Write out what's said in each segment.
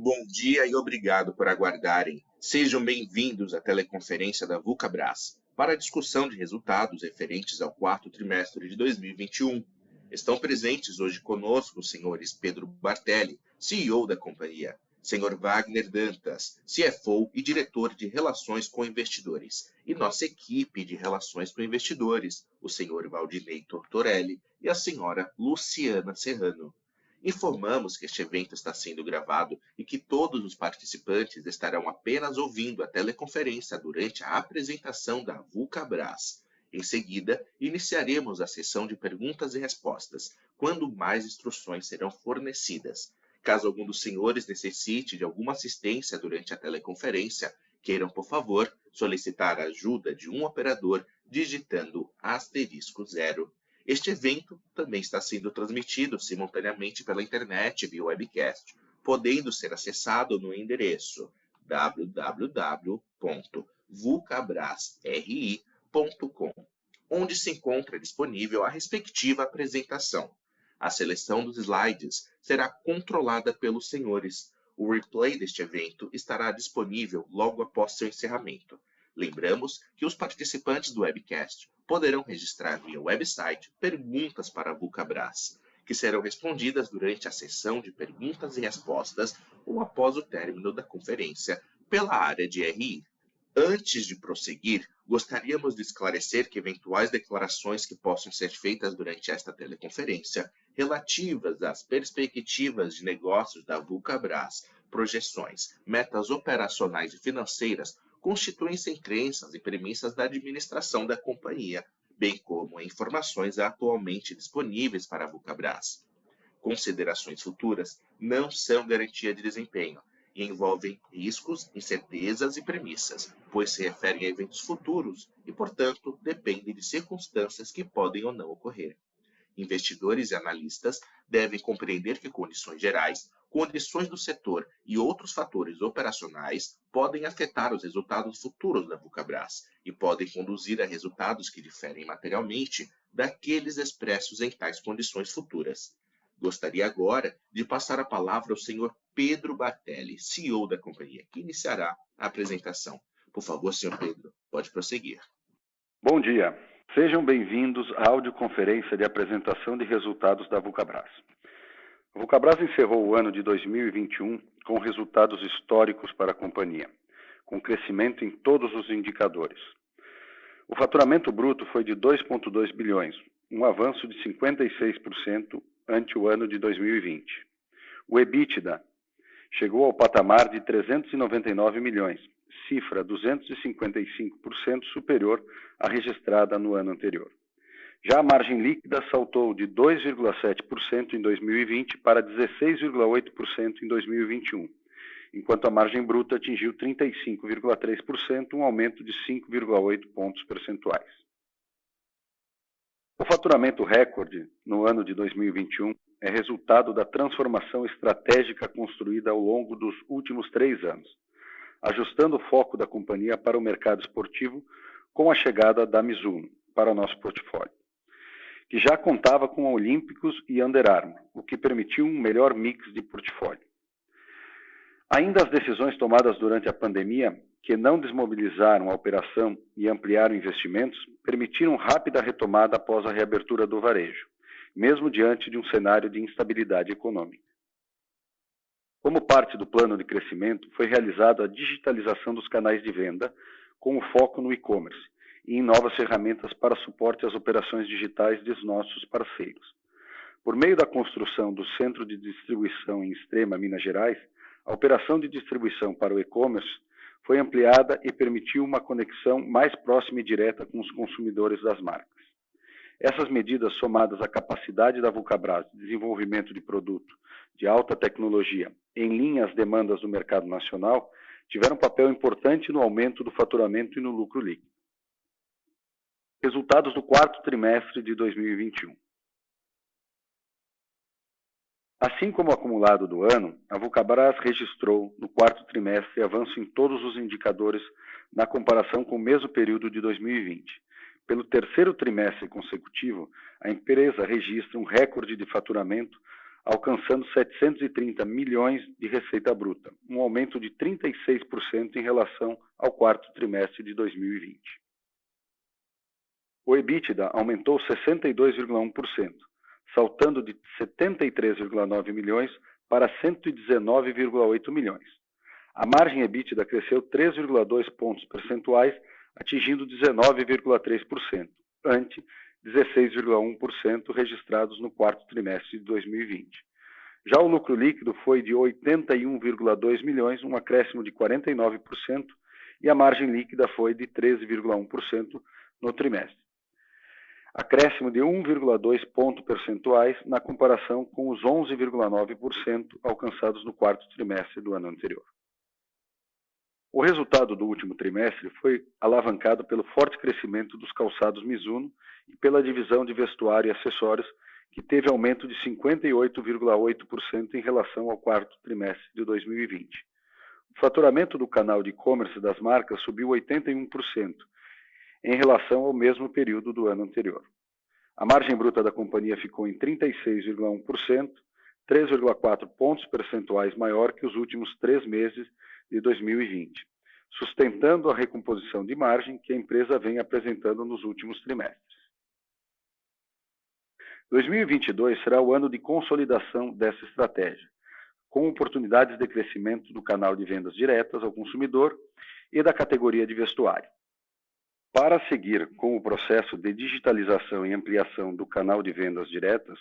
Bom dia e obrigado por aguardarem. Sejam bem-vindos à teleconferência da Vulcabras para a discussão de resultados referentes ao quarto trimestre de 2021. Estão presentes hoje conosco os senhores Pedro Bartelli, CEO da companhia, senhor Wagner Dantas, CFO e diretor de Relações com Investidores, e nossa equipe de Relações com Investidores, o senhor Valdinei Tortorelli e a senhora Luciana Serrano. Informamos que este evento está sendo gravado e que todos os participantes estarão apenas ouvindo a teleconferência durante a apresentação da Vulcabras. Em seguida, iniciaremos a sessão de perguntas e respostas, quando mais instruções serão fornecidas. Caso algum dos senhores necessite de alguma assistência durante a teleconferência, queiram, por favor, solicitar a ajuda de um operador digitando *0. Este evento também está sendo transmitido simultaneamente pela internet via webcast, podendo ser acessado no endereço www.vulcabrasri.com, onde se encontra disponível a respectiva apresentação. A seleção dos slides será controlada pelos senhores. O replay deste evento estará disponível logo após seu encerramento. Lembramos que os participantes do webcast poderão registrar via website perguntas para a Vulcabras, que serão respondidas durante a sessão de perguntas e respostas ou após o término da conferência pela área de RI. Antes de prosseguir, gostaríamos de esclarecer que eventuais declarações que possam ser feitas durante esta teleconferência, relativas às perspectivas de negócios da Vulcabras, projeções, metas operacionais e financeiras, constituem-se em crenças e premissas da administração da companhia, bem como em informações atualmente disponíveis para a Vulcabras. Considerações futuras não são garantia de desempenho e envolvem riscos, incertezas e premissas, pois se referem a eventos futuros e, portanto, dependem de circunstâncias que podem ou não ocorrer. Investidores e analistas devem compreender que condições gerais, condições do setor e outros fatores operacionais podem afetar os resultados futuros da Vulcabras e podem conduzir a resultados que diferem materialmente daqueles expressos em tais condições futuras. Gostaria agora de passar a palavra ao senhor Pedro Bartelli, CEO da companhia, que iniciará a apresentação. Por favor, senhor Pedro, pode prosseguir. Bom dia. Sejam bem-vindos à audioconferência de apresentação de resultados da Vulcabras. A Vulcabras encerrou o ano de 2021 com resultados históricos para a companhia, com crescimento em todos os indicadores. O faturamento bruto foi de 2,2 bilhões, um avanço de 56% ante o ano de 2020. O EBITDA chegou ao patamar de 399 milhões, cifra 255% superior à registrada no ano anterior. Já a margem líquida saltou de 2,7% em 2020 para 16,8% em 2021, enquanto a margem bruta atingiu 35,3%, um aumento de 5,8 pontos percentuais. O faturamento recorde no ano de 2021 é resultado da transformação estratégica construída ao longo dos últimos 3 anos, ajustando o foco da companhia para o mercado esportivo com a chegada da Mizuno para o nosso portfólio, que já contava com Olímpicos e Under Armour, o que permitiu um melhor mix de portfólio. Ainda as decisões tomadas durante a pandemia, que não desmobilizaram a operação e ampliaram investimentos, permitiram rápida retomada após a reabertura do varejo, mesmo diante de um cenário de instabilidade econômica. Como parte do plano de crescimento, foi realizada a digitalização dos canais de venda, com o foco no e-commerce e em novas ferramentas para suporte às operações digitais dos nossos parceiros. Por meio da construção do centro de distribuição em Extrema, Minas Gerais, a operação de distribuição para o e-commerce foi ampliada e permitiu uma conexão mais próxima e direta com os consumidores das marcas. Essas medidas, somadas à capacidade da Vulcabras de desenvolvimento de produto de alta tecnologia em linha às demandas do mercado nacional, tiveram um papel importante no aumento do faturamento e no lucro líquido. Resultados do quarto trimestre de 2021. Assim como o acumulado do ano, a Vulcabras registrou no quarto trimestre avanço em todos os indicadores na comparação com o mesmo período de 2020. Pelo terceiro trimestre consecutivo, a empresa registra um recorde de faturamento alcançando 730 milhões de receita bruta, um aumento de 36% em relação ao quarto trimestre de 2020. O EBITDA aumentou 62,1%, saltando de 73,9 milhões para 119,8 milhões. A margem EBITDA cresceu 3,2 pontos percentuais, atingindo 19,3%, ante 16,1% registrados no quarto trimestre de 2020. Já o lucro líquido foi de 81,2 milhões, um acréscimo de 49%, e a margem líquida foi de 13,1% no trimestre. Acréscimo de 1,2 pontos percentuais na comparação com os 11,9% alcançados no quarto trimestre do ano anterior. O resultado do último trimestre foi alavancado pelo forte crescimento dos calçados Mizuno e pela divisão de vestuário e acessórios, que teve aumento de 58,8% em relação ao quarto trimestre de 2020. O faturamento do canal de e-commerce das marcas subiu 81% em relação ao mesmo período do ano anterior. A margem bruta da companhia ficou em 36,1%, 3,4 pontos percentuais maior que os últimos 3 meses de 2020, sustentando a recomposição de margem que a empresa vem apresentando nos últimos trimestres. 2022 será o ano de consolidação dessa estratégia, com oportunidades de crescimento do canal de vendas diretas ao consumidor e da categoria de vestuário. Para seguir com o processo de digitalização e ampliação do canal de vendas diretas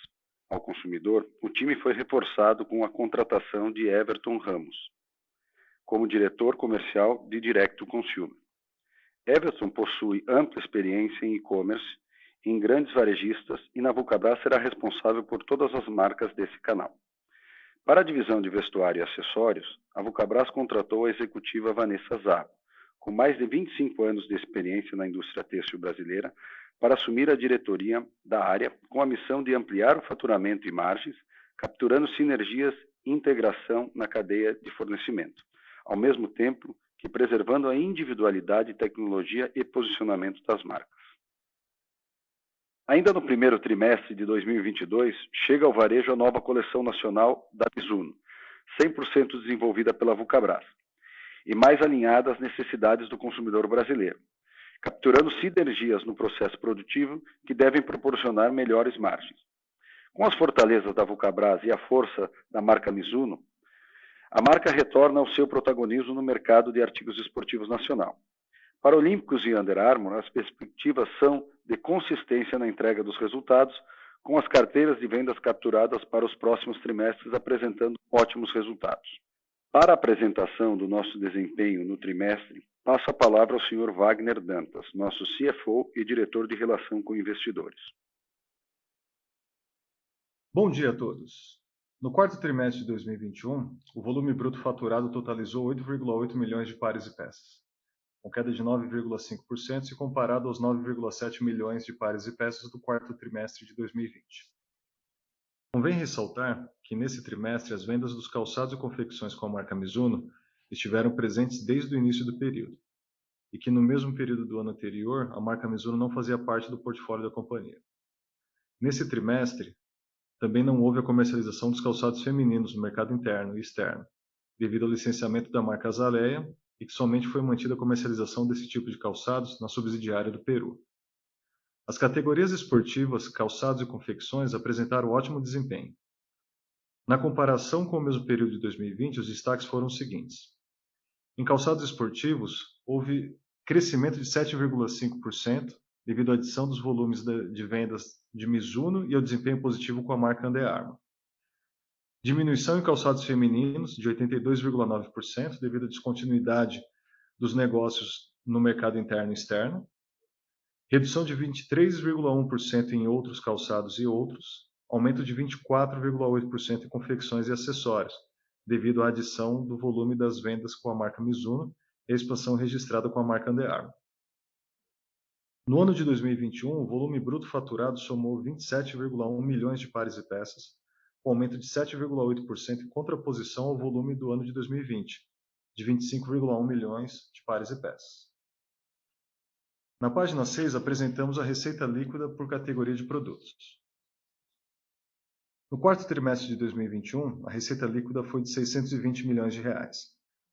ao consumidor, o time foi reforçado com a contratação de Everton Ramos como diretor comercial de Direct to Consumer. Everton possui ampla experiência em e-commerce, em grandes varejistas, e na Vulcabras será responsável por todas as marcas desse canal. Para a divisão de vestuário e acessórios, a Vulcabras contratou a executiva Vanessa Zago, com mais de 25 anos de experiência na indústria têxtil brasileira, para assumir a diretoria da área com a missão de ampliar o faturamento e margens, capturando sinergias e integração na cadeia de fornecimento, ao mesmo tempo que preservando a individualidade, tecnologia e posicionamento das marcas. Ainda no primeiro trimestre de 2022, chega ao varejo a nova coleção nacional da Mizuno, 100% desenvolvida pela Vulcabras, e mais alinhada às necessidades do consumidor brasileiro, capturando sinergias no processo produtivo que devem proporcionar melhores margens. Com as fortalezas da Vulcabras e a força da marca Mizuno, a marca retorna ao seu protagonismo no mercado de artigos esportivos nacional. Para Olímpicos e Under Armour, as perspectivas são de consistência na entrega dos resultados, com as carteiras de vendas capturadas para os próximos trimestres apresentando ótimos resultados. Para a apresentação do nosso desempenho no trimestre, passo a palavra ao Sr. Wagner Dantas, nosso CFO e diretor de Relação com Investidores. Bom dia a todos. No quarto trimestre de 2021, o volume bruto faturado totalizou 8,8 milhões de pares e peças, com queda de 9,5% se comparado aos 9,7 milhões de pares e peças do quarto trimestre de 2020. Convém ressaltar que nesse trimestre as vendas dos calçados e confecções com a marca Mizuno estiveram presentes desde o início do período, e que no mesmo período do ano anterior a marca Mizuno não fazia parte do portfólio da companhia. Nesse trimestre, também não houve a comercialização dos calçados femininos no mercado interno e externo, devido ao licenciamento da marca Azaleia, e que somente foi mantida a comercialização desse tipo de calçados na subsidiária do Peru. As categorias esportivas, calçados e confecções apresentaram ótimo desempenho. Na comparação com o mesmo período de 2020, os destaques foram os seguintes. Em calçados esportivos, houve crescimento de 7,5%, devido à adição dos volumes de vendas de Mizuno e ao desempenho positivo com a marca Under Armour. Diminuição em calçados femininos de 82,9%, devido à descontinuidade dos negócios no mercado interno e externo. Redução de 23,1% em outros calçados e outros. Aumento de 24,8% em confecções e acessórios, devido à adição do volume das vendas com a marca Mizuno e a expansão registrada com a marca Under Armour. No ano de 2021, o volume bruto faturado somou 27,1 milhões de pares e peças, com aumento de 7,8% em contraposição ao volume do ano de 2020, de 25,1 milhões de pares e peças. Na página 6, apresentamos a receita líquida por categoria de produtos. No quarto trimestre de 2021, a receita líquida foi de R$ 620 milhões,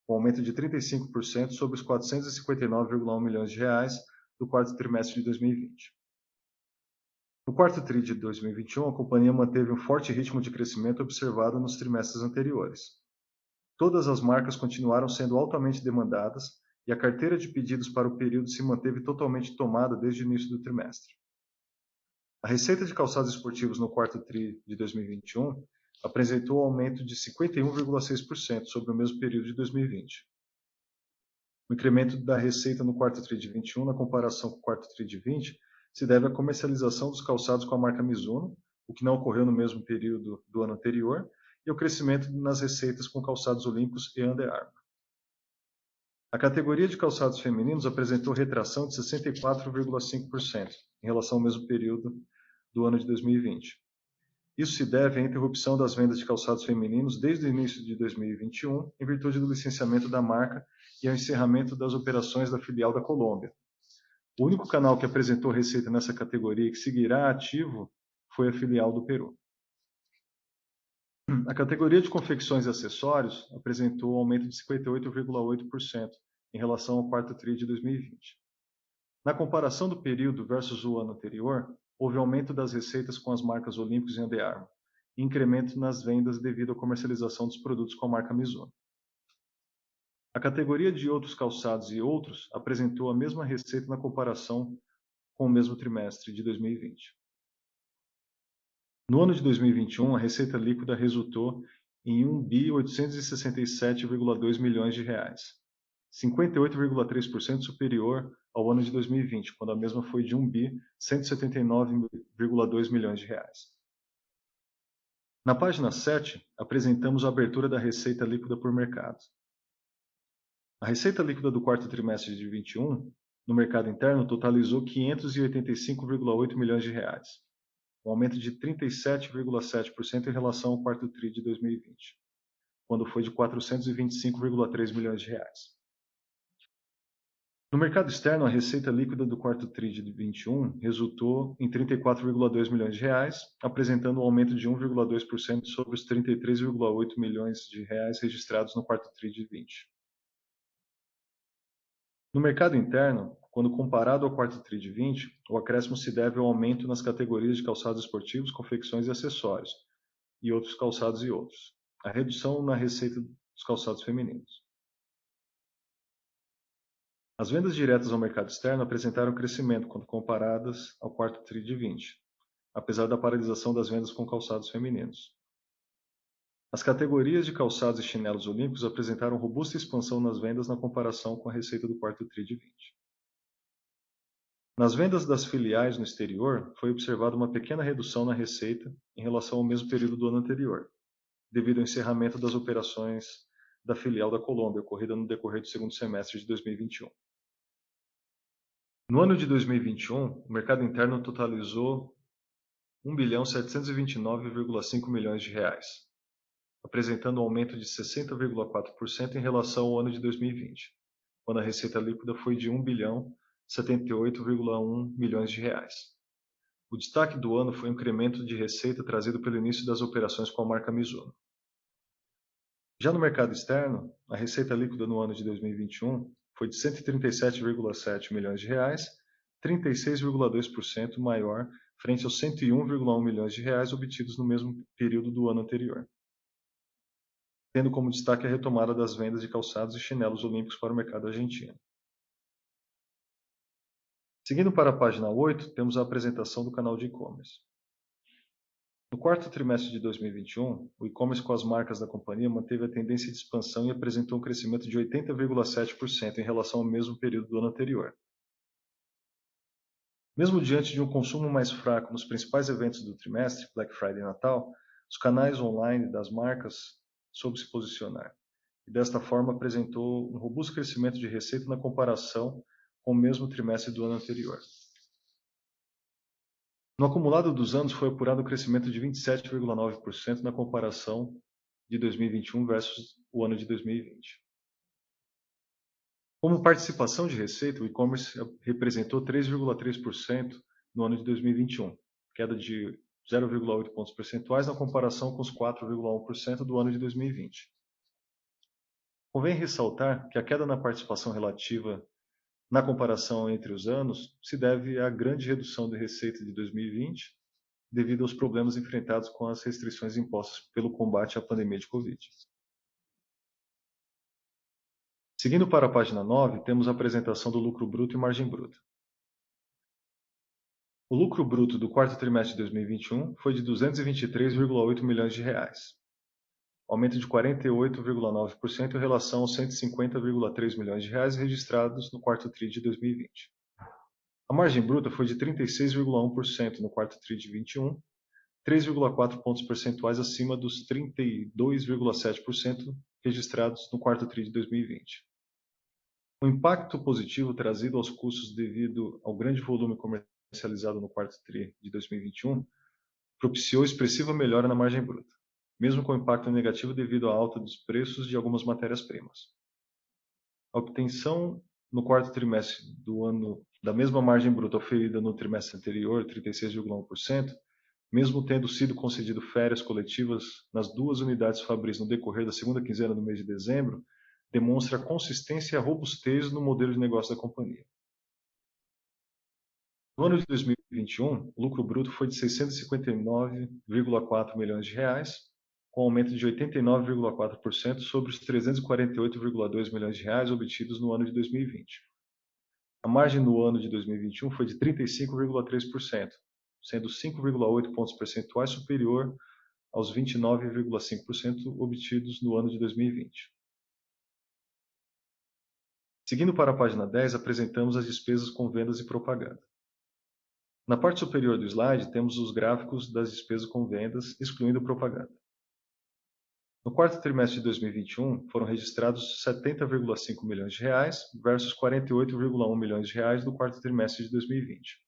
um aumento de 35% sobre os R$ 459,1 milhões do quarto trimestre de 2020. No quarto TRI de 2021, a companhia manteve um forte ritmo de crescimento observado nos trimestres anteriores. Todas as marcas continuaram sendo altamente demandadas e a carteira de pedidos para o período se manteve totalmente tomada desde o início do trimestre. A receita de calçados esportivos no quarto TRI de 2021 apresentou um aumento de 51,6% sobre o mesmo período de 2020. O incremento da receita no quarto TRI de 21 na comparação com o quarto TRI de 20 se deve à comercialização dos calçados com a marca Mizuno, o que não ocorreu no mesmo período do ano anterior, e ao crescimento nas receitas com calçados olímpicos e Under Armour. A categoria de calçados femininos apresentou retração de 64,5% em relação ao mesmo período do ano de 2020. Isso se deve à interrupção das vendas de calçados femininos desde o início de 2021, em virtude do licenciamento da marca e ao encerramento das operações da filial da Colômbia. O único canal que apresentou receita nessa categoria e que seguirá ativo foi a filial do Peru. A categoria de confecções e acessórios apresentou um aumento de 58,8% em relação ao quarto TRI de 2020. Na comparação do período versus o ano anterior, houve aumento das receitas com as marcas Olímpicos e Under Armour, e incremento nas vendas devido à comercialização dos produtos com a marca Mizuno. A categoria de outros calçados e outros apresentou a mesma receita na comparação com o mesmo trimestre de 2020. No ano de 2021, a receita líquida resultou em R$ 1.867,2 milhões, 58,3% superior ao ano de 2020, quando a mesma foi de R$ 1.179,2 milhões. Na página 7, apresentamos a abertura da receita líquida por mercado. A receita líquida do quarto trimestre de 2021, no mercado interno, totalizou R$ 585,8 milhões, um aumento de 37,7% em relação ao quarto TRI de 2020, quando foi de R$ 425,3 milhões. No mercado externo, a receita líquida do quarto TRI de 2021 resultou em R$ 34,2 milhões, apresentando um aumento de 1,2% sobre os R$ 33,8 milhões registrados no quarto TRI de 2020. No mercado interno, quando comparado ao quarto TRI de 20, o acréscimo se deve ao aumento nas categorias de calçados esportivos, confecções e acessórios, e outros calçados e outros. A redução na receita dos calçados femininos. As vendas diretas ao mercado externo apresentaram crescimento quando comparadas ao quarto TRI de 20, apesar da paralisação das vendas com calçados femininos. As categorias de calçados e chinelos olímpicos apresentaram robusta expansão nas vendas na comparação com a receita do quarto TRI de 20. Nas vendas das filiais no exterior, foi observada uma pequena redução na receita em relação ao mesmo período do ano anterior, devido ao encerramento das operações da filial da Colômbia, ocorrida no decorrer do segundo semestre de 2021. No ano de 2021, o mercado interno totalizou R$ 1.729,5 milhões, apresentando um aumento de 60,4% em relação ao ano de 2020, quando a receita líquida foi de R$ 1.078,1 milhões. O destaque do ano foi o incremento de receita trazido pelo início das operações com a marca Mizuno. Já no mercado externo, a receita líquida no ano de 2021 foi de R$ 137,7 milhões, 36,2% maior frente aos R$ 101,1 milhões obtidos no mesmo período do ano anterior, tendo como destaque a retomada das vendas de calçados e chinelos olímpicos para o mercado argentino. Seguindo para a página 8, temos a apresentação do canal de e-commerce. No quarto trimestre de 2021, o e-commerce com as marcas da companhia manteve a tendência de expansão e apresentou um crescimento de 80,7% em relação ao mesmo período do ano anterior. Mesmo diante de um consumo mais fraco nos principais eventos do trimestre, Black Friday e Natal, os canais online das marcas soube se posicionar, e desta forma apresentou um robusto crescimento de receita na comparação com o mesmo trimestre do ano anterior. No acumulado dos anos foi apurado um crescimento de 27,9% na comparação de 2021 versus o ano de 2020. Como participação de receita, o e-commerce representou 3,3% no ano de 2021, queda de 0,8 pontos percentuais na comparação com os 4,1% do ano de 2020. Convém ressaltar que a queda na participação relativa na comparação entre os anos se deve à grande redução de receita de 2020 devido aos problemas enfrentados com as restrições impostas pelo combate à pandemia de Covid. Seguindo para a página 9, temos a apresentação do lucro bruto e margem bruta. O lucro bruto do quarto trimestre de 2021 foi de R$ 223,8 milhões, aumento de 48,9% em relação aos R$ 150,3 milhões registrados no quarto TRI de 2020. A margem bruta foi de 36,1% no quarto TRI de 2021, 3,4 pontos percentuais acima dos 32,7% registrados no quarto TRI de 2020. O impacto positivo trazido aos custos devido ao grande volume comercializado no quarto TRI de 2021 propiciou expressiva melhora na margem bruta, mesmo com impacto negativo devido à alta dos preços de algumas matérias-primas. A obtenção no quarto trimestre do ano da mesma margem bruta oferida no trimestre anterior, 36,1%, mesmo tendo sido concedido férias coletivas nas duas unidades fabris no decorrer da segunda quinzena do mês de dezembro, demonstra consistência e robustez no modelo de negócio da companhia. No ano de 2021, o lucro bruto foi de R$ 659,4 milhões, com aumento de 89,4% sobre os R$ 348,2 milhões obtidos no ano de 2020. A margem no ano de 2021 foi de 35,3%, sendo 5,8 pontos percentuais superior aos 29,5% obtidos no ano de 2020. Seguindo para a página 10, apresentamos as despesas com vendas e propaganda. Na parte superior do slide, temos os gráficos das despesas com vendas, excluindo propaganda. No quarto trimestre de 2021, foram registrados R$ 70,5 milhões versus R$ 48,1 milhões do quarto trimestre de 2020.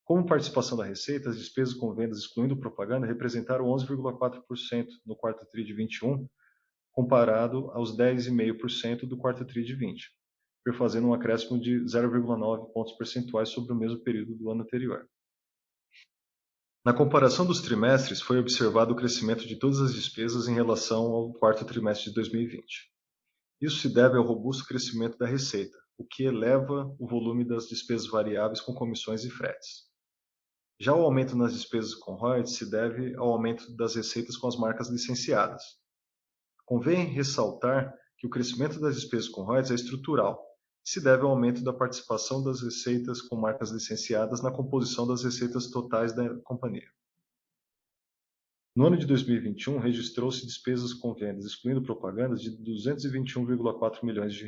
Como participação da receita, as despesas com vendas excluindo propaganda representaram 11,4% no quarto TRI de 21, comparado aos 10,5% do quarto TRI de 20, perfazendo um acréscimo de 0,9 pontos percentuais sobre o mesmo período do ano anterior. Na comparação dos trimestres, foi observado o crescimento de todas as despesas em relação ao quarto trimestre de 2020. Isso se deve ao robusto crescimento da receita, o que eleva o volume das despesas variáveis com comissões e fretes. Já o aumento nas despesas com royalties se deve ao aumento das receitas com as marcas licenciadas. Convém ressaltar que o crescimento das despesas com royalties é estrutural, se deve ao aumento da participação das receitas com marcas licenciadas na composição das receitas totais da companhia. No ano de 2021, registrou-se despesas com vendas, excluindo propagandas, de R$ 221,4 milhões,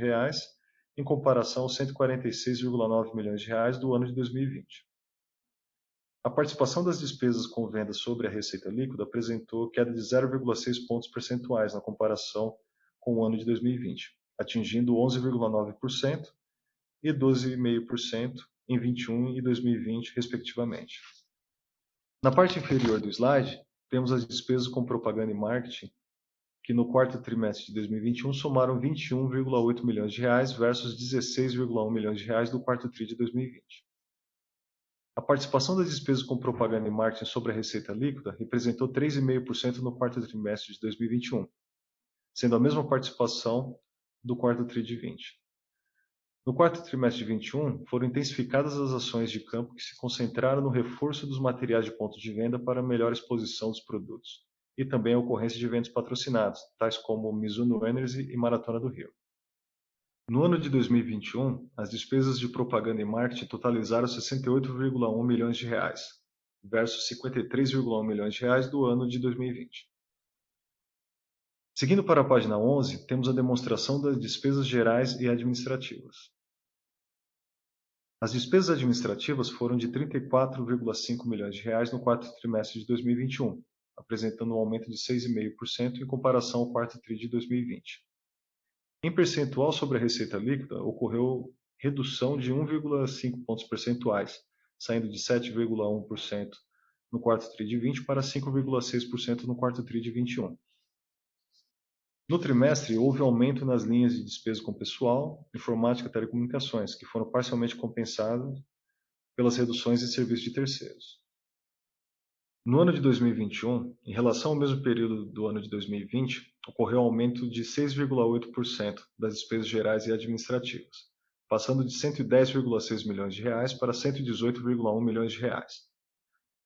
em comparação aos R$ 146,9 milhões do ano de 2020. A participação das despesas com vendas sobre a receita líquida apresentou queda de 0,6 pontos percentuais na comparação com o ano de 2020, atingindo 11,9% e 12,5% em 2021 e 2020, respectivamente. Na parte inferior do slide, temos as despesas com propaganda e marketing, que no quarto trimestre de 2021 somaram R$ 21,8 milhões versus R$ 16,1 milhões do quarto TRI de 2020. A participação das despesas com propaganda e marketing sobre a receita líquida representou 3,5% no quarto trimestre de 2021, sendo a mesma participação do quarto TRI de 2020. No quarto trimestre de 2021, foram intensificadas as ações de campo que se concentraram no reforço dos materiais de ponto de venda para melhor exposição dos produtos, e também a ocorrência de eventos patrocinados, tais como Mizuno Energy e Maratona do Rio. No ano de 2021, as despesas de propaganda e marketing totalizaram R$ 68,1 milhões, versus R$ 53,1 milhões do ano de 2020. Seguindo para a página 11, temos a demonstração das despesas gerais e administrativas. As despesas administrativas foram de R$ 34,5 milhões no quarto trimestre de 2021, apresentando um aumento de 6,5% em comparação ao quarto TRI de 2020. Em percentual sobre a receita líquida, ocorreu redução de 1,5 pontos percentuais, saindo de 7,1% no quarto TRI de 20 para 5,6% no quarto TRI de 21. No trimestre, houve aumento nas linhas de despesa com pessoal, informática e telecomunicações, que foram parcialmente compensadas pelas reduções em serviços de terceiros. No ano de 2021, em relação ao mesmo período do ano de 2020, ocorreu um aumento de 6,8% das despesas gerais e administrativas, passando de 110,6 milhões de reais para 118,1 milhões de reais.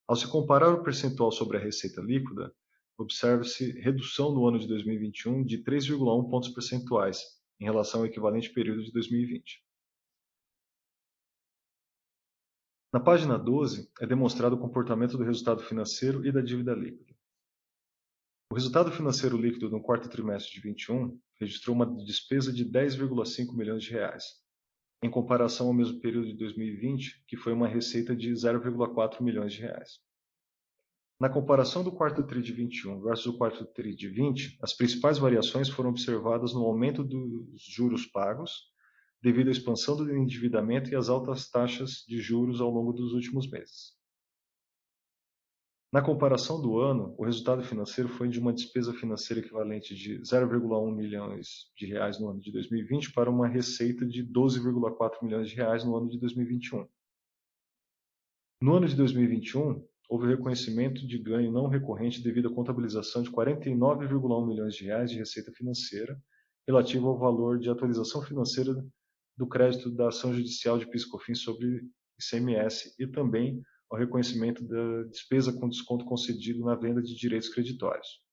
Ao se comparar o percentual sobre a receita líquida, observa-se redução no ano de 2021 de 3,1 pontos percentuais em relação ao equivalente período de 2020. Na página 12, é demonstrado o comportamento do resultado financeiro e da dívida líquida. O resultado financeiro líquido no quarto trimestre de 21 registrou uma despesa de 10,5 milhões de reais, em comparação ao mesmo período de 2020, que foi uma receita de 0,4 milhões de reais. Na comparação do quarto TRI de 21 versus o quarto TRI de 20, as principais variações foram observadas no aumento dos juros pagos, devido à expansão do endividamento e às altas taxas de juros ao longo dos últimos meses. Na comparação do ano, o resultado financeiro foi de uma despesa financeira equivalente de 0,1 milhões de reais no ano de 2020 para uma receita de 12,4 milhões de reais no ano de 2021. No ano de 2021, houve reconhecimento de ganho não recorrente devido à contabilização de 49,1 milhões de reais de receita financeira relativo ao valor de atualização financeira do crédito da ação judicial de PIS/COFINS sobre ICMS e também ao reconhecimento da despesa com desconto concedido na venda de direitos creditórios.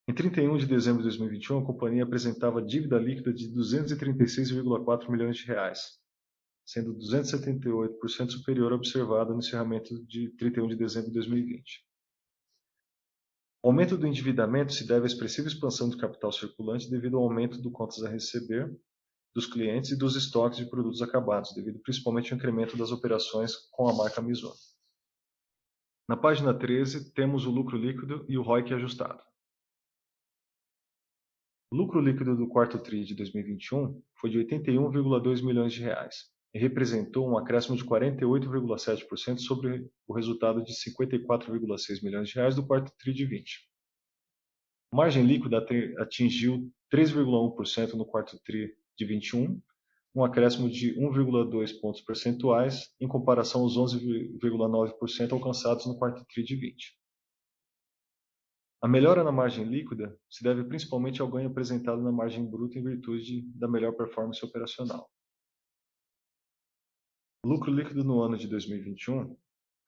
Em 31 de dezembro de 2021, a companhia apresentava dívida líquida de 236,4 milhões de reais, sendo 278% superior à observada no encerramento de 31 de dezembro de 2020. O aumento do endividamento se deve à expressiva expansão do capital circulante devido ao aumento do contas a receber dos clientes e dos estoques de produtos acabados, devido principalmente ao incremento das operações com a marca Mizuno. Na página 13, temos o lucro líquido e o ROIC ajustado. O lucro líquido do quarto TRI de 2021 foi de 81,2 milhões de reais e representou um acréscimo de 48,7% sobre o resultado de 54,6 milhões de reais do quarto TRI de 20. A margem líquida atingiu 3,1% no quarto TRI de 21, um acréscimo de 1,2 pontos percentuais em comparação aos 11,9% alcançados no quarto TRI de 20. A melhora na margem líquida se deve principalmente ao ganho apresentado na margem bruta em virtude da melhor performance operacional. O lucro líquido no ano de 2021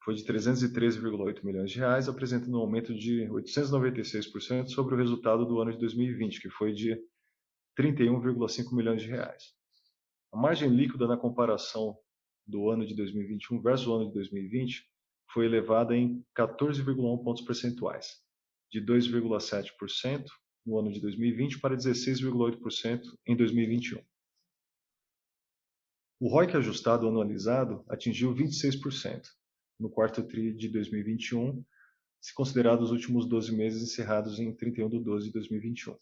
foi de 313,8 milhões de reais, apresentando um aumento de 896% sobre o resultado do ano de 2020, que foi de 31,5 milhões de reais. A margem líquida na comparação do ano de 2021 versus o ano de 2020 foi elevada em 14,1 pontos percentuais, de 2,7% no ano de 2020 para 16,8% em 2021. O ROIC ajustado anualizado atingiu 26% no quarto TRI de 2021, se considerado os últimos 12 meses encerrados em 31 de 12 de 2021,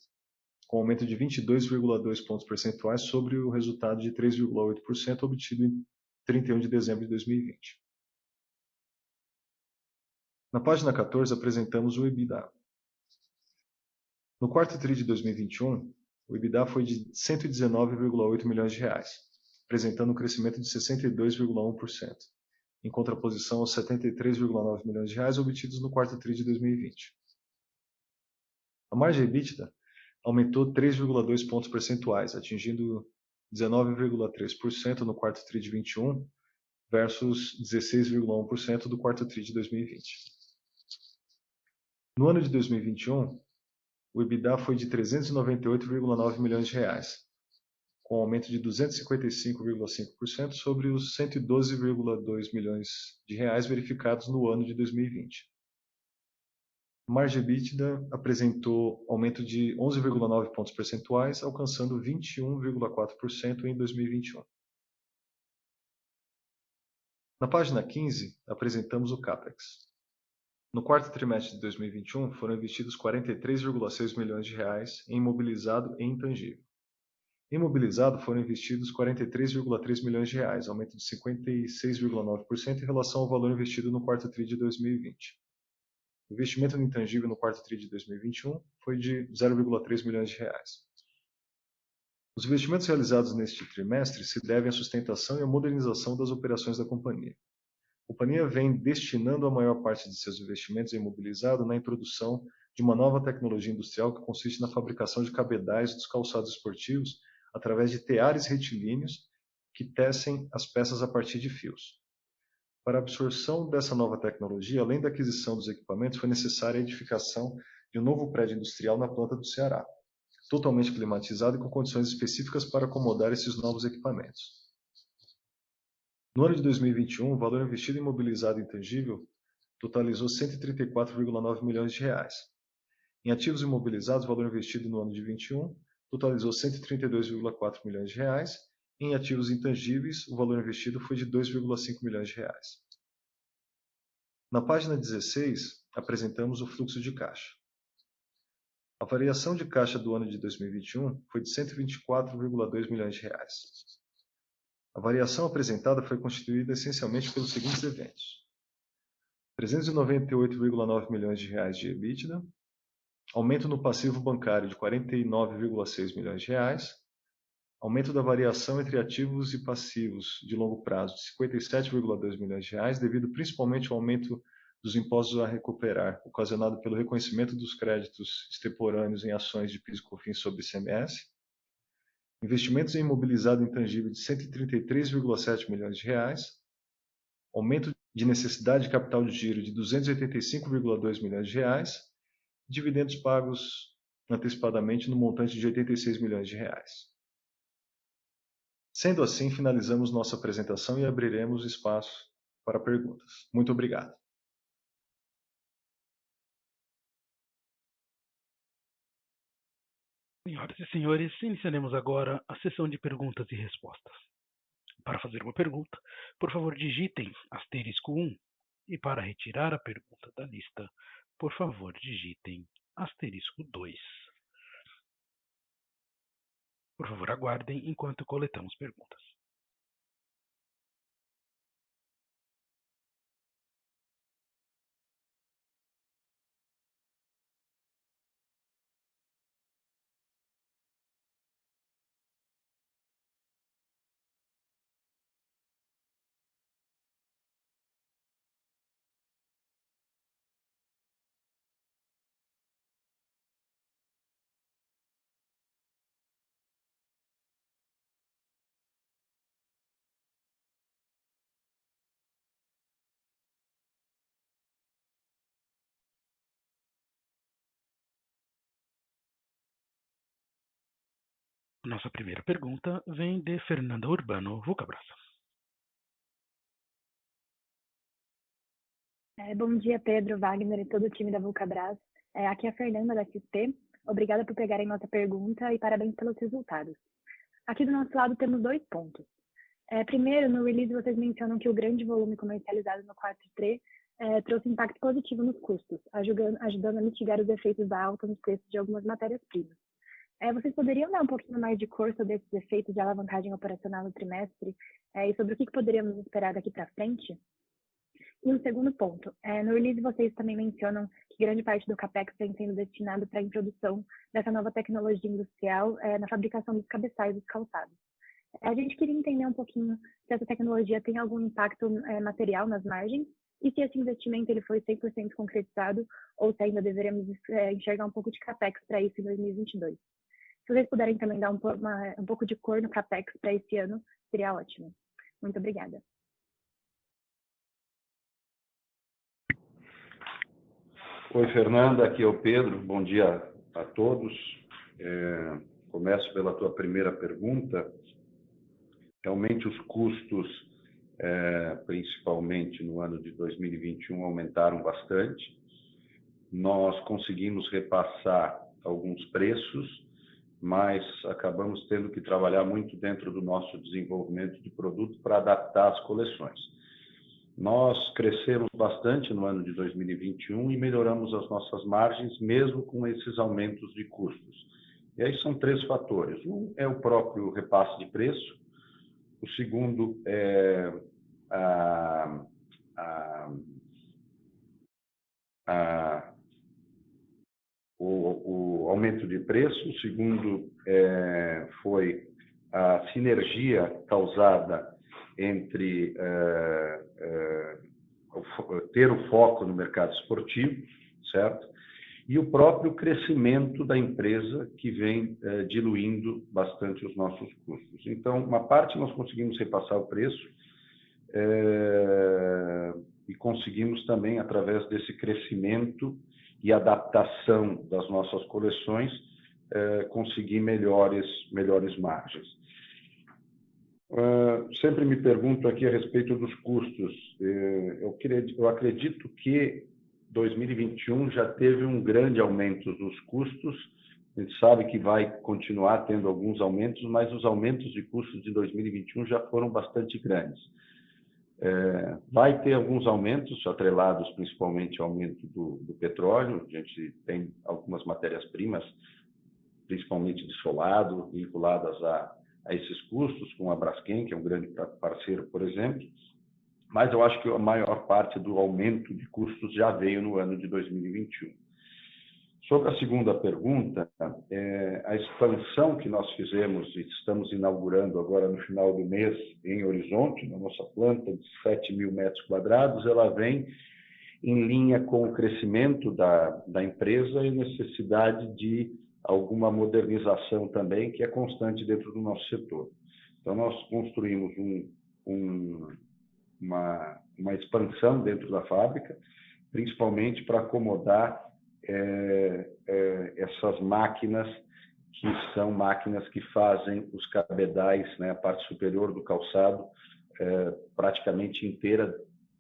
com aumento de 22,2 pontos percentuais sobre o resultado de 3,8% obtido em 31 de dezembro de 2020. Na página 14 apresentamos o EBITDA. No quarto TRI de 2021, o EBITDA foi de 119,8 milhões de reais, apresentando um crescimento de 62,1%, em contraposição aos 73,9 milhões de reais obtidos no quarto TRI de 2020. A margem EBITDA aumentou 3,2 pontos percentuais, atingindo 19,3% no quarto TRI de 21 versus 16,1% do quarto TRI de 2020. No ano de 2021, o EBITDA foi de 398,9 milhões de reais, com aumento de 255,5% sobre os 112,2 milhões de reais verificados no ano de 2020. A margem EBITDA apresentou aumento de 11,9 pontos percentuais, alcançando 21,4% em 2021. Na página 15, apresentamos o CAPEX. No quarto trimestre de 2021, foram investidos 43,6 milhões de reais em imobilizado e intangível. Em imobilizado foram investidos 43,3 milhões de reais, aumento de 56,9% em relação ao valor investido no quarto TRI de 2020. O investimento no intangível no quarto TRI de 2021 foi de 0,3 milhões de reais. Os investimentos realizados neste trimestre se devem à sustentação e à modernização das operações da companhia. A companhia vem destinando a maior parte de seus investimentos em imobilizado na introdução de uma nova tecnologia industrial que consiste na fabricação de cabedais dos calçados esportivos através de teares retilíneos que tecem as peças a partir de fios. Para a absorção dessa nova tecnologia, além da aquisição dos equipamentos, foi necessária a edificação de um novo prédio industrial na planta do Ceará, totalmente climatizado e com condições específicas para acomodar esses novos equipamentos. No ano de 2021, o valor investido em imobilizado intangível totalizou 134,9 milhões de reais. Em ativos imobilizados, o valor investido no ano de 2021 totalizou 132,4 milhões de reais. Em ativos intangíveis, o valor investido foi de 2,5 milhões de reais. Na página 16, apresentamos o fluxo de caixa. A variação de caixa do ano de 2021 foi de 124,2 milhões de reais. A variação apresentada foi constituída essencialmente pelos seguintes eventos: 398,9 milhões de reais de EBITDA, aumento no passivo bancário de 49,6 milhões de reais, aumento da variação entre ativos e passivos de longo prazo de 57,2 milhões de reais, devido principalmente ao aumento dos impostos a recuperar, ocasionado pelo reconhecimento dos créditos extemporâneos em ações de PIS e COFINS sobre ICMS, investimentos em imobilizado intangível de 133,7 milhões de reais, aumento de necessidade de capital de giro de 285,2 milhões de reais, dividendos pagos antecipadamente no montante de 86 milhões de reais. Sendo assim, finalizamos nossa apresentação e abriremos espaço para perguntas. Muito obrigado. Senhoras e senhores, iniciaremos agora a sessão de perguntas e respostas. Para fazer uma pergunta, por favor digitem *1 e para retirar a pergunta da lista, por favor digitem *2. Por favor, aguardem enquanto coletamos perguntas. Nossa primeira pergunta vem de Fernanda Urbano Vulcabras. Bom dia, Pedro, Wagner e todo o time da Vulcabras. Aqui é a Fernanda da XP. Obrigada por pegarem nossa pergunta e parabéns pelos resultados. Aqui do nosso lado temos 2 pontos. Primeiro, no release vocês mencionam que o grande volume comercializado no quarto TRI trouxe impacto positivo nos custos, ajudando a mitigar os efeitos da alta nos preços de algumas matérias-primas. Vocês poderiam dar um pouquinho mais de cor sobre esses efeitos de alavancagem operacional no trimestre e sobre o que poderíamos esperar daqui para frente? E um segundo ponto, no release vocês também mencionam que grande parte do CAPEX vem sendo destinado para a introdução dessa nova tecnologia industrial na fabricação dos cabeçais dos calçados. A gente queria entender um pouquinho se essa tecnologia tem algum impacto material nas margens e se esse investimento ele foi 100% concretizado ou se ainda deveremos enxergar um pouco de CAPEX para isso em 2022. Se vocês puderem também dar um pouco de cor no CAPEX para esse ano, seria ótimo. Muito obrigada. Oi, Fernanda, aqui é o Pedro. Bom dia a todos. Começo pela tua primeira pergunta. Realmente os custos, principalmente no ano de 2021, aumentaram bastante. Nós conseguimos repassar alguns preços, mas acabamos tendo que trabalhar muito dentro do nosso desenvolvimento de produto para adaptar as coleções. Nós crescemos bastante no ano de 2021 e melhoramos as nossas margens, mesmo com esses aumentos de custos. E aí são 3 fatores. Um é o próprio repasse de preço. O segundo é o aumento de preço. O segundo foi a sinergia causada entre ter o foco no mercado esportivo, certo? E o próprio crescimento da empresa, que vem diluindo bastante os nossos custos. Então, uma parte nós conseguimos repassar o preço e conseguimos também, através desse crescimento e adaptação das nossas coleções, conseguir melhores margens. Sempre me pergunto aqui a respeito dos custos. Eu acredito que 2021 já teve um grande aumento dos custos. A gente sabe que vai continuar tendo alguns aumentos, mas os aumentos de custos de 2021 já foram bastante grandes. Vai ter alguns aumentos atrelados principalmente ao aumento do petróleo. A gente tem algumas matérias-primas, principalmente de solado, vinculadas a esses custos, com a Braskem, que é um grande parceiro, por exemplo. Mas eu acho que a maior parte do aumento de custos já veio no ano de 2021. Sobre a segunda pergunta, a expansão que nós fizemos e estamos inaugurando agora no final do mês em Horizonte, na nossa planta de 7.000 metros quadrados, ela vem em linha com o crescimento da empresa e necessidade de alguma modernização também, que é constante dentro do nosso setor. Então, nós construímos uma expansão dentro da fábrica, principalmente para acomodar essas máquinas, que são máquinas que fazem os cabedais, né, a parte superior do calçado, praticamente inteira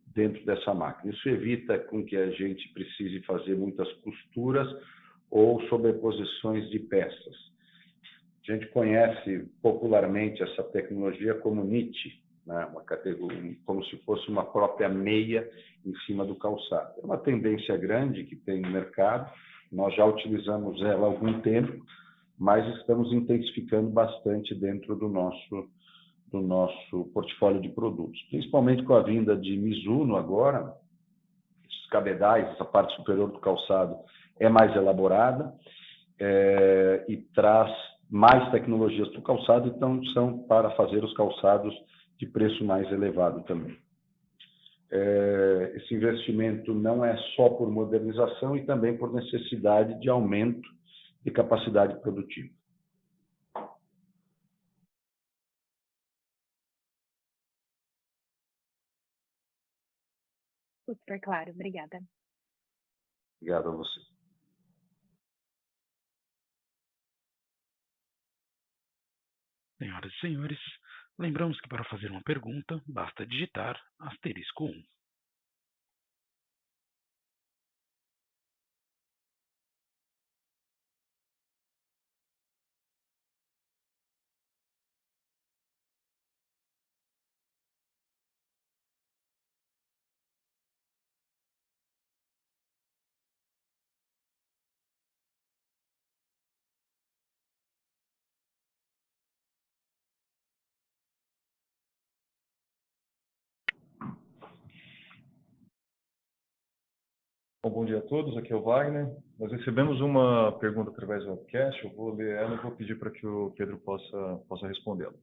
dentro dessa máquina. Isso evita com que a gente precise fazer muitas costuras ou sobreposições de peças. A gente conhece popularmente essa tecnologia como knit, né? Uma categoria, como se fosse uma própria meia em cima do calçado. É uma tendência grande que tem no mercado, nós já utilizamos ela há algum tempo, mas estamos intensificando bastante dentro do nosso portfólio de produtos, principalmente com a vinda de Mizuno agora. Esses cabedais, essa parte superior do calçado é mais elaborada e traz mais tecnologias para o calçado, então são para fazer os calçados de preço mais elevado também. Esse investimento não é só por modernização e também por necessidade de aumento de capacidade produtiva. Super claro, obrigada. Obrigado a você. Senhoras e senhores, lembramos que para fazer uma pergunta, basta digitar *1. Bom dia a todos, aqui é o Wagner. Nós recebemos uma pergunta através do webcast, eu vou ler ela e vou pedir para que o Pedro possa respondê-la.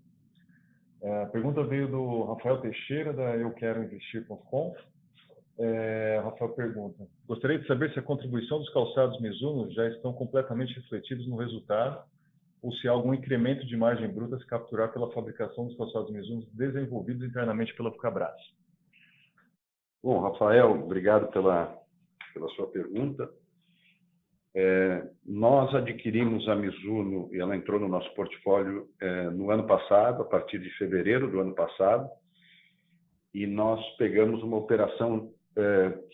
A pergunta veio do Rafael Teixeira, da euqueroinvestir.com. Rafael pergunta: gostaria de saber se a contribuição dos calçados Mizuno já estão completamente refletidos no resultado ou se há algum incremento de margem bruta a se capturar pela fabricação dos calçados Mizuno desenvolvidos internamente pela Vulcabras. Bom, Rafael, obrigado pela sua pergunta. Nós adquirimos a Mizuno e ela entrou no nosso portfólio no ano passado, a partir de fevereiro do ano passado, e nós pegamos uma operação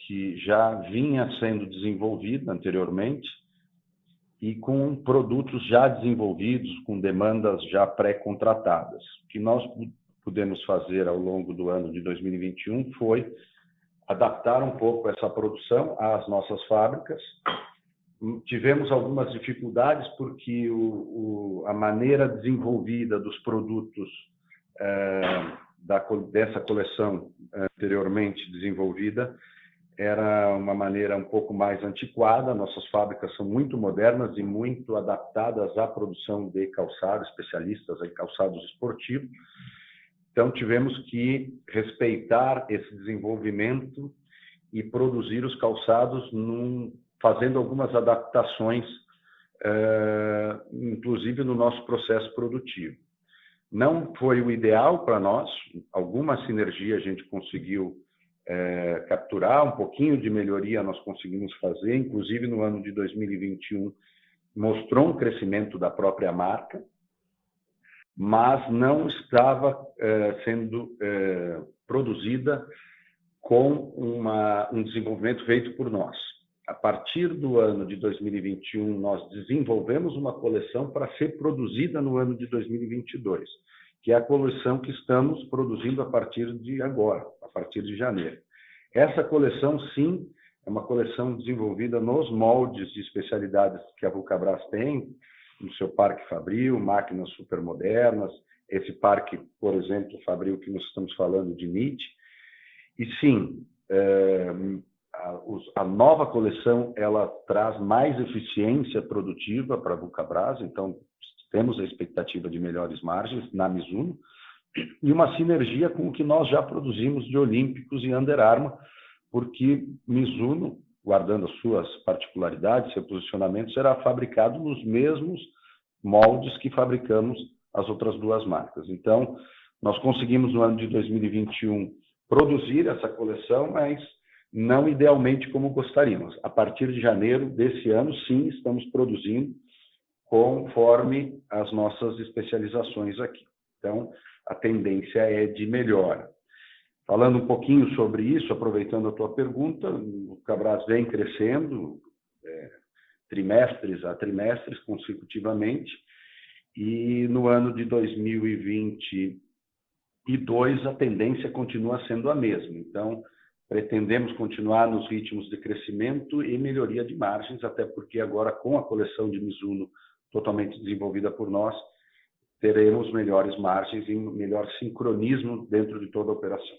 que já vinha sendo desenvolvida anteriormente e com produtos já desenvolvidos, com demandas já pré-contratadas. O que nós pudemos fazer ao longo do ano de 2021 foi adaptar um pouco essa produção às nossas fábricas. Tivemos algumas dificuldades porque a maneira desenvolvida dos produtos dessa coleção anteriormente desenvolvida era uma maneira um pouco mais antiquada. Nossas fábricas são muito modernas e muito adaptadas à produção de calçados, especialistas em calçados esportivos. Então, tivemos que respeitar esse desenvolvimento e produzir os calçados fazendo algumas adaptações, inclusive no nosso processo produtivo. Não foi o ideal para nós, alguma sinergia a gente conseguiu capturar, um pouquinho de melhoria nós conseguimos fazer, inclusive no ano de 2021 mostrou um crescimento da própria marca, mas não estava sendo produzida com um desenvolvimento feito por nós. A partir do ano de 2021, nós desenvolvemos uma coleção para ser produzida no ano de 2022, que é a coleção que estamos produzindo a partir de agora, a partir de janeiro. Essa coleção, sim, é uma coleção desenvolvida nos moldes de especialidades que a Vulcabras tem, no seu Parque Fabril, máquinas supermodernas, esse parque, por exemplo, Fabril que nós estamos falando de NIT. E sim, a nova coleção ela traz mais eficiência produtiva para a Vulcabras, então temos a expectativa de melhores margens na Mizuno e uma sinergia com o que nós já produzimos de Olímpicos e Under Armour, porque Mizuno, guardando as suas particularidades, seu posicionamento, será fabricado nos mesmos moldes que fabricamos as outras duas marcas. Então, nós conseguimos no ano de 2021 produzir essa coleção, mas não idealmente como gostaríamos. A partir de janeiro desse ano, sim, estamos produzindo conforme as nossas especializações aqui. Então, a tendência é de melhora. Falando um pouquinho sobre isso, aproveitando a tua pergunta, o Vulcabras vem crescendo trimestres a trimestres consecutivamente, e no ano de 2022 a tendência continua sendo a mesma. Então, pretendemos continuar nos ritmos de crescimento e melhoria de margens, até porque agora, com a coleção de Mizuno totalmente desenvolvida por nós, teremos melhores margens e melhor sincronismo dentro de toda a operação.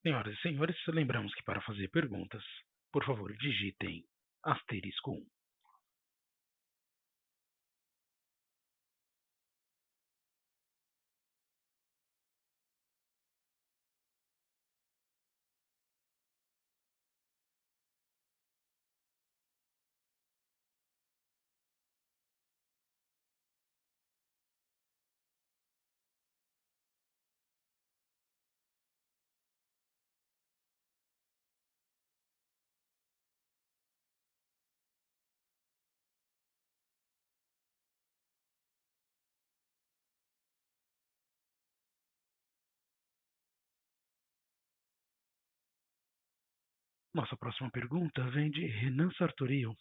Senhoras e senhores, lembramos que para fazer perguntas, por favor, digitem *1. Nossa próxima pergunta vem de Renan Sartorio.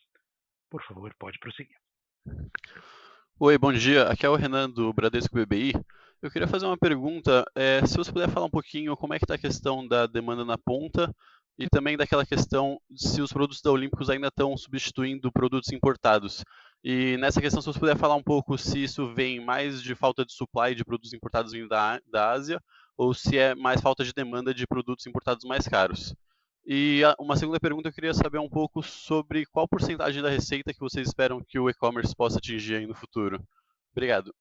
Por favor, pode prosseguir. Oi, bom dia. Aqui é o Renan do Bradesco BBI. Eu queria fazer uma pergunta, se você puder falar um pouquinho como é que está a questão da demanda na ponta e também daquela questão se os produtos da Olímpicos ainda estão substituindo produtos importados. E nessa questão, se você puder falar um pouco se isso vem mais de falta de supply de produtos importados vindo da Ásia ou se é mais falta de demanda de produtos importados mais caros. E uma segunda pergunta, eu queria saber um pouco sobre qual porcentagem da receita que vocês esperam que o e-commerce possa atingir aí no futuro. Obrigado.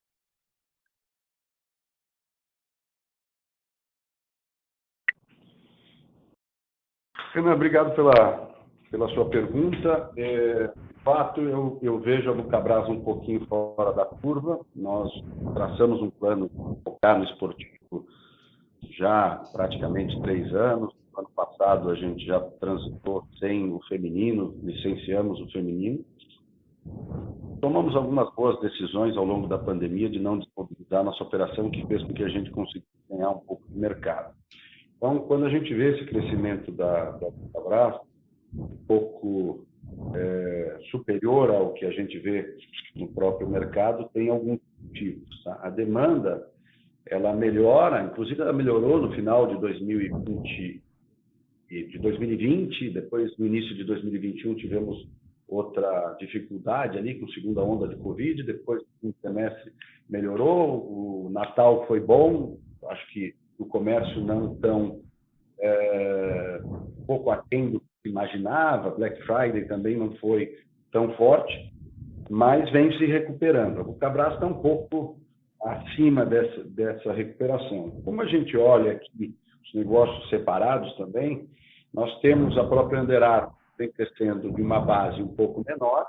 Renan, obrigado pela sua pergunta. De fato, eu vejo a Vulcabras um pouquinho fora da curva. Nós traçamos um plano de focar no esportivo já praticamente 3 anos. No ano passado, a gente já transitou sem o feminino, licenciamos o feminino. Tomamos algumas boas decisões ao longo da pandemia de não desmobilizar nossa operação, que fez com que a gente conseguisse ganhar um pouco de mercado. Então, quando a gente vê esse crescimento da Vulcabras, um pouco superior ao que a gente vê no próprio mercado, tem alguns motivos. Tá? A demanda, ela melhora, inclusive ela melhorou no final de 2020, depois no início de 2021 tivemos outra dificuldade ali com segunda onda de Covid, depois no semestre melhorou, o Natal foi bom, acho que o comércio não tão um pouco aquém do que se imaginava. Black Friday também não foi tão forte, mas vem se recuperando. A Vulcabras está um pouco acima dessa recuperação. Como a gente olha aqui os negócios separados também, nós temos a própria Under Armour, que vem crescendo de uma base um pouco menor,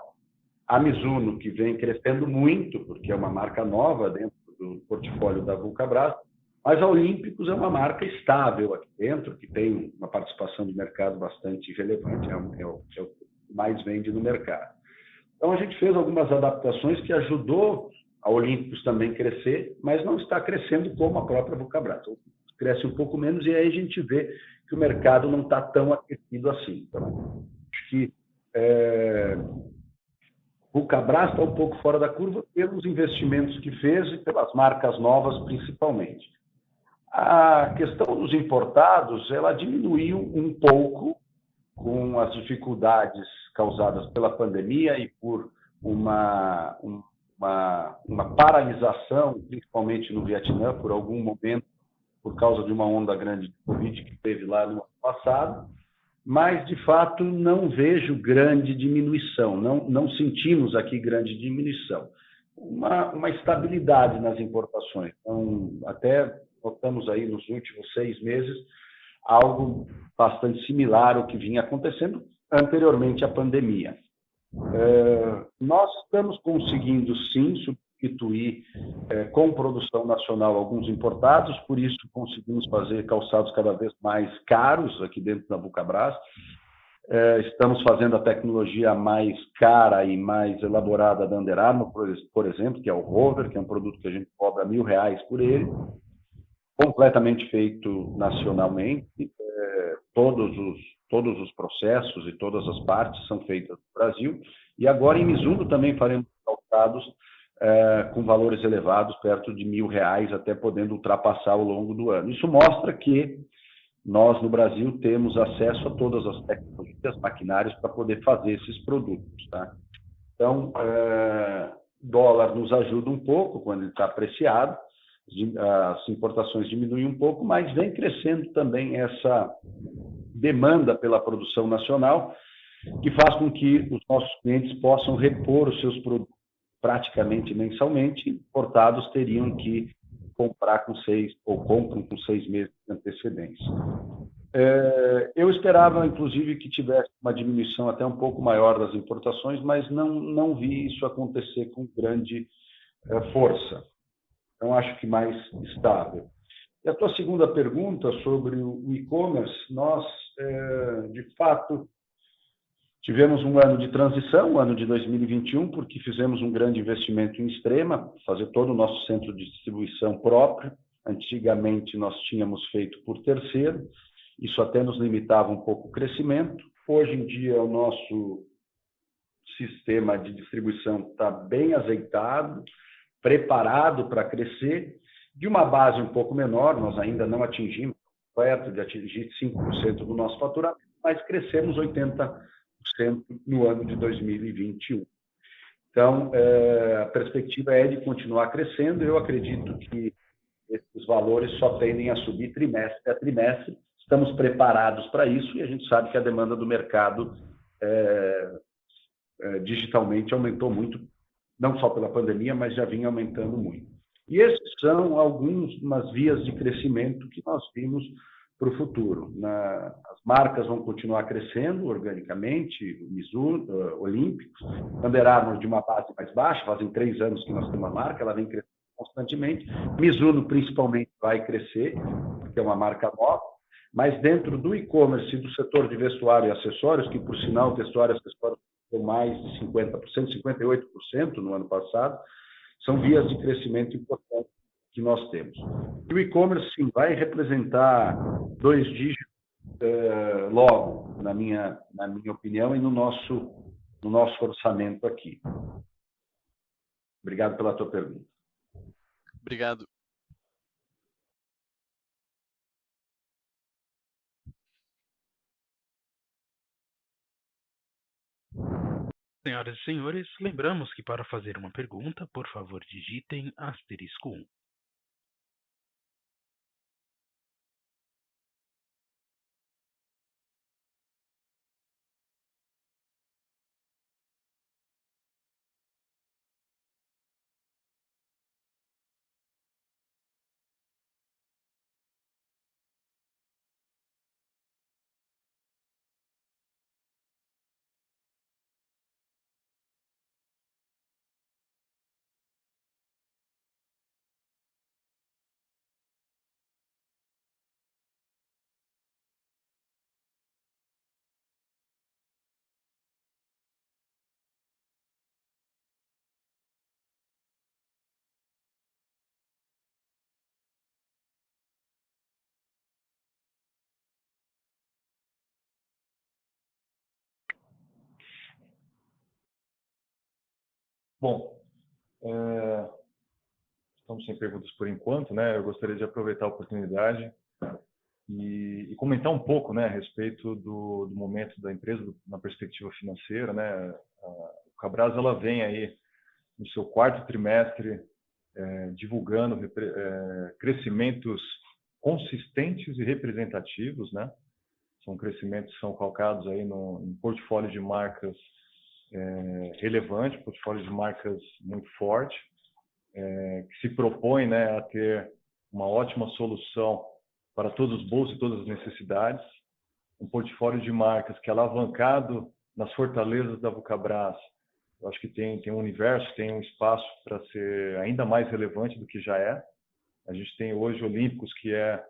a Mizuno, que vem crescendo muito, porque é uma marca nova dentro do portfólio da Vulcabras, mas a Olímpicos é uma marca estável aqui dentro, que tem uma participação de mercado bastante relevante, é o que mais vende no mercado. Então, a gente fez algumas adaptações que ajudou a Olímpicos também crescer, mas não está crescendo como a própria Vulcabras. Então, cresce um pouco menos e aí a gente vê que o mercado não está tão aquecido assim. Então, acho que Vulcabras está um pouco fora da curva pelos investimentos que fez e pelas marcas novas, principalmente. A questão dos importados, ela diminuiu um pouco com as dificuldades causadas pela pandemia e por uma paralisação, principalmente no Vietnã, por algum momento, por causa de uma onda grande de Covid que teve lá no ano passado, mas, de fato, não vejo grande diminuição, não sentimos aqui grande diminuição. Uma estabilidade nas importações. Então, até notamos aí nos últimos 6 meses algo bastante similar ao que vinha acontecendo anteriormente à pandemia. Nós estamos conseguindo, sim, substituir com produção nacional alguns importados, por isso conseguimos fazer calçados cada vez mais caros aqui dentro da Vulcabras. Estamos fazendo a tecnologia mais cara e mais elaborada da Under Armour, por exemplo, que é o Rover, que é um produto que a gente cobra R$1.000 por ele, completamente feito nacionalmente. Todos os processos e todas as partes são feitas no Brasil. E agora em Mizuno também faremos calçados com valores elevados, perto de R$1.000, até podendo ultrapassar ao longo do ano. Isso mostra que nós, no Brasil, temos acesso a todas as tecnologias, maquinários para poder fazer esses produtos. Tá? Então, dólar nos ajuda um pouco quando ele está apreciado, as importações diminuem um pouco, mas vem crescendo também essa demanda pela produção nacional, que faz com que os nossos clientes possam repor os seus produtos praticamente mensalmente. Importados teriam que comprar com 6 ou compram com 6 meses de antecedência. Eu esperava, inclusive, que tivesse uma diminuição até um pouco maior das importações, mas não vi isso acontecer com grande força. Então, acho que mais estável. E a tua segunda pergunta sobre o e-commerce, nós, de fato, tivemos um ano de transição, o ano de 2021, porque fizemos um grande investimento em Extrema, fazer todo o nosso centro de distribuição próprio. Antigamente, nós tínhamos feito por terceiro, isso até nos limitava um pouco o crescimento. Hoje em dia, o nosso sistema de distribuição está bem azeitado, preparado para crescer, de uma base um pouco menor, nós ainda não atingimos, perto de atingir 5% do nosso faturamento, mas crescemos 80% no ano de 2021. Então, a perspectiva é de continuar crescendo. Eu acredito que esses valores só tendem a subir trimestre a trimestre. Estamos preparados para isso e a gente sabe que a demanda do mercado digitalmente aumentou muito, não só pela pandemia, mas já vinha aumentando muito. E esses são algumas vias de crescimento que nós vimos para o futuro. As marcas vão continuar crescendo organicamente, Mizuno, Olímpicos, Under Armour de uma base mais baixa, fazem 3 anos que nós temos uma marca, ela vem crescendo constantemente. Mizuno, principalmente, vai crescer, porque é uma marca nova, mas dentro do e-commerce e do setor de vestuário e acessórios, que, por sinal, vestuário e acessórios com mais de 50%, 58% no ano passado, são vias de crescimento importantes que nós temos. E o e-commerce, sim, vai representar 2 dígitos logo, na minha opinião, e no nosso orçamento aqui. Obrigado pela tua pergunta. Obrigado. Senhoras e senhores, lembramos que para fazer uma pergunta, por favor, digitem *1. Bom, estamos sem perguntas por enquanto, né? Eu gostaria de aproveitar a oportunidade e comentar um pouco, né, a respeito do momento da empresa na perspectiva financeira, né? A Vulcabras, ela vem aí no seu quarto trimestre divulgando crescimentos consistentes e representativos, né? São crescimentos que são calcados aí em portfólio de marcas relevante, portfólio de marcas muito forte, que se propõe, né, a ter uma ótima solução para todos os bolsos e todas as necessidades. Um portfólio de marcas que é alavancado nas fortalezas da Vulcabras. Eu acho que tem um universo, tem um espaço para ser ainda mais relevante do que já é. A gente tem hoje Olímpicos, que é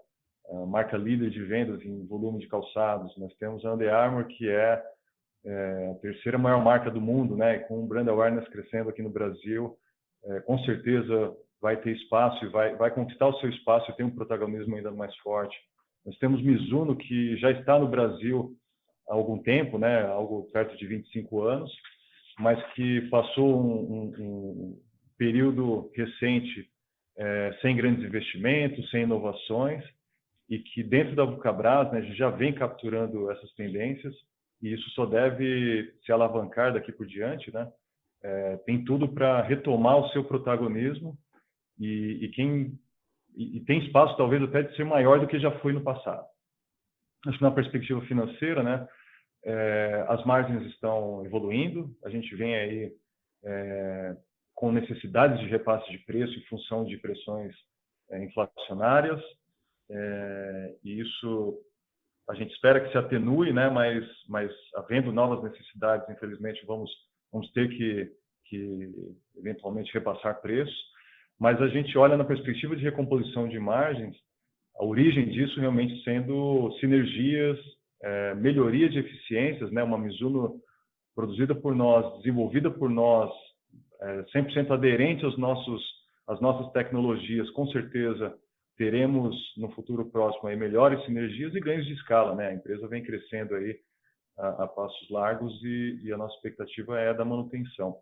a marca líder de vendas em volume de calçados. Nós temos a Under Armour, que é a terceira maior marca do mundo, né? Com o brand awareness crescendo aqui no Brasil, com certeza vai ter espaço e vai conquistar o seu espaço e ter um protagonismo ainda mais forte. Nós temos Mizuno, que já está no Brasil há algum tempo, né? Algo perto de 25 anos, mas que passou um período recente sem grandes investimentos, sem inovações, e que dentro da Vulcabras, né, a gente já vem capturando essas tendências, e isso só deve se alavancar daqui por diante, né? Tem tudo para retomar o seu protagonismo e tem espaço talvez até de ser maior do que já foi no passado. Acho que na perspectiva financeira, né, as margens estão evoluindo, a gente vem aí com necessidades de repasse de preço em função de pressões inflacionárias, e isso a gente espera que se atenue, né, mas havendo novas necessidades, infelizmente vamos ter que eventualmente repassar preços, mas a gente olha na perspectiva de recomposição de margens, a origem disso realmente sendo sinergias, melhoria de eficiências, né, uma Mizuno produzida por nós, desenvolvida por nós, 100% aderente às nossas tecnologias, com certeza teremos no futuro próximo aí melhores sinergias e ganhos de escala, né? A empresa vem crescendo aí a passos largos e a nossa expectativa é da manutenção.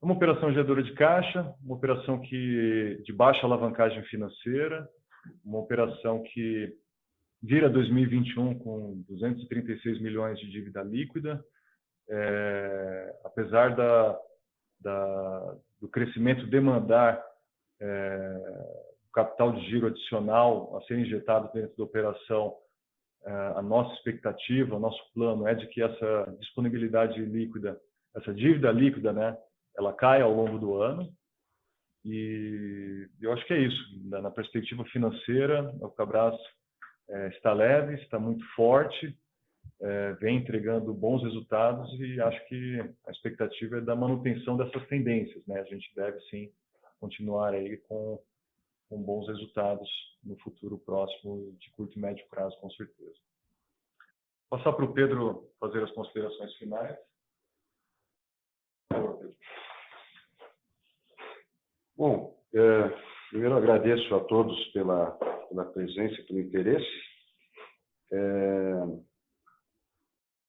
Uma operação geradora de caixa, uma operação de baixa alavancagem financeira, uma operação que vira 2021 com 236 milhões de dívida líquida, apesar do crescimento demandar capital de giro adicional a ser injetado dentro da operação, a nossa expectativa, o nosso plano é de que essa disponibilidade líquida, essa dívida líquida, né, ela caia ao longo do ano. E eu acho que é isso. Na perspectiva financeira, a Vulcabras está leve, está muito forte, vem entregando bons resultados e acho que a expectativa é da manutenção dessas tendências, né? A gente deve sim continuar aí com bons resultados no futuro próximo, de curto e médio prazo, com certeza. Vou passar para o Pedro fazer as considerações finais. Por favor, Pedro. Bom, primeiro agradeço a todos pela presença e pelo interesse.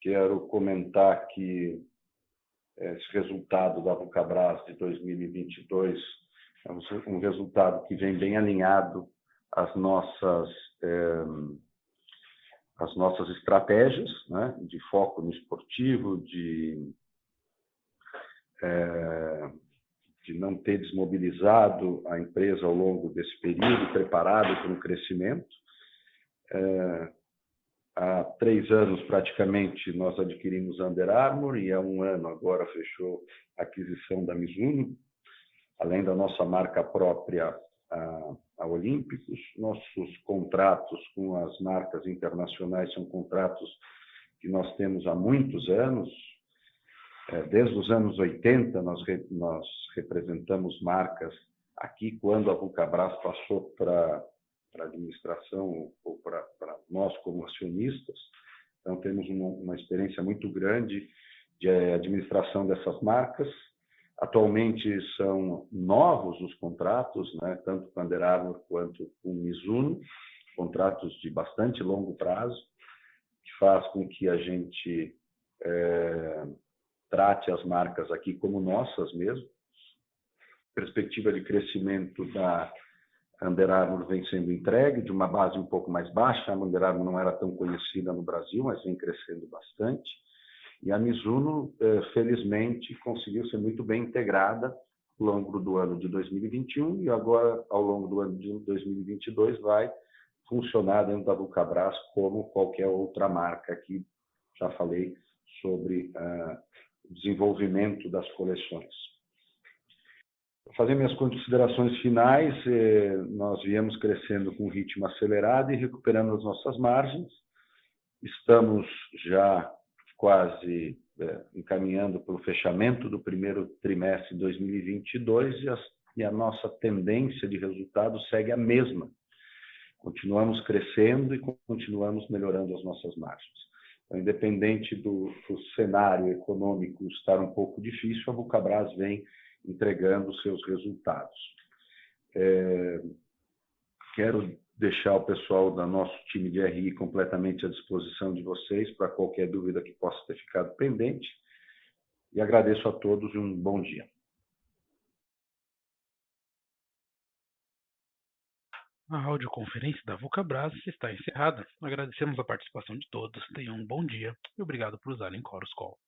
Quero comentar que esse resultado da Vulcabras de 2022 é um resultado que vem bem alinhado às nossas estratégias, né, de foco no esportivo, de não ter desmobilizado a empresa ao longo desse período, preparado para o crescimento. Há 3 anos, praticamente, nós adquirimos a Under Armour e há 1 ano agora fechou a aquisição da Mizuno, além da nossa marca própria, a Olímpicos. Nossos contratos com as marcas internacionais são contratos que nós temos há muitos anos. Desde os anos 80, nós representamos marcas aqui, quando a Vulcabras passou para a administração ou para nós como acionistas. Então, temos uma experiência muito grande de administração dessas marcas. Atualmente, são novos os contratos, né, tanto com a Under Armour quanto com o Mizuno, contratos de bastante longo prazo, que faz com que a gente trate as marcas aqui como nossas mesmo. perspectiva de crescimento da Under Armour vem sendo entregue, de uma base um pouco mais baixa. A Under Armour não era tão conhecida no Brasil, mas vem crescendo bastante. E a Mizuno, felizmente, conseguiu ser muito bem integrada ao longo do ano de 2021 e agora, ao longo do ano de 2022, vai funcionar dentro da Vulcabras como qualquer outra marca. Aqui já falei sobre o desenvolvimento das coleções. Vou fazer minhas considerações finais. Nós viemos crescendo com um ritmo acelerado e recuperando as nossas margens. Estamos já quase encaminhando para o fechamento do primeiro trimestre de 2022 e a nossa tendência de resultado segue a mesma. Continuamos crescendo e continuamos melhorando as nossas margens. Então, independente do cenário econômico estar um pouco difícil, a Vulcabras vem entregando seus resultados. Quero deixar o pessoal do nosso time de RI completamente à disposição de vocês para qualquer dúvida que possa ter ficado pendente. E agradeço a todos e um bom dia. A audioconferência da Vulcabras está encerrada. Agradecemos a participação de todos. Tenham um bom dia e obrigado por usarem Chorus Call.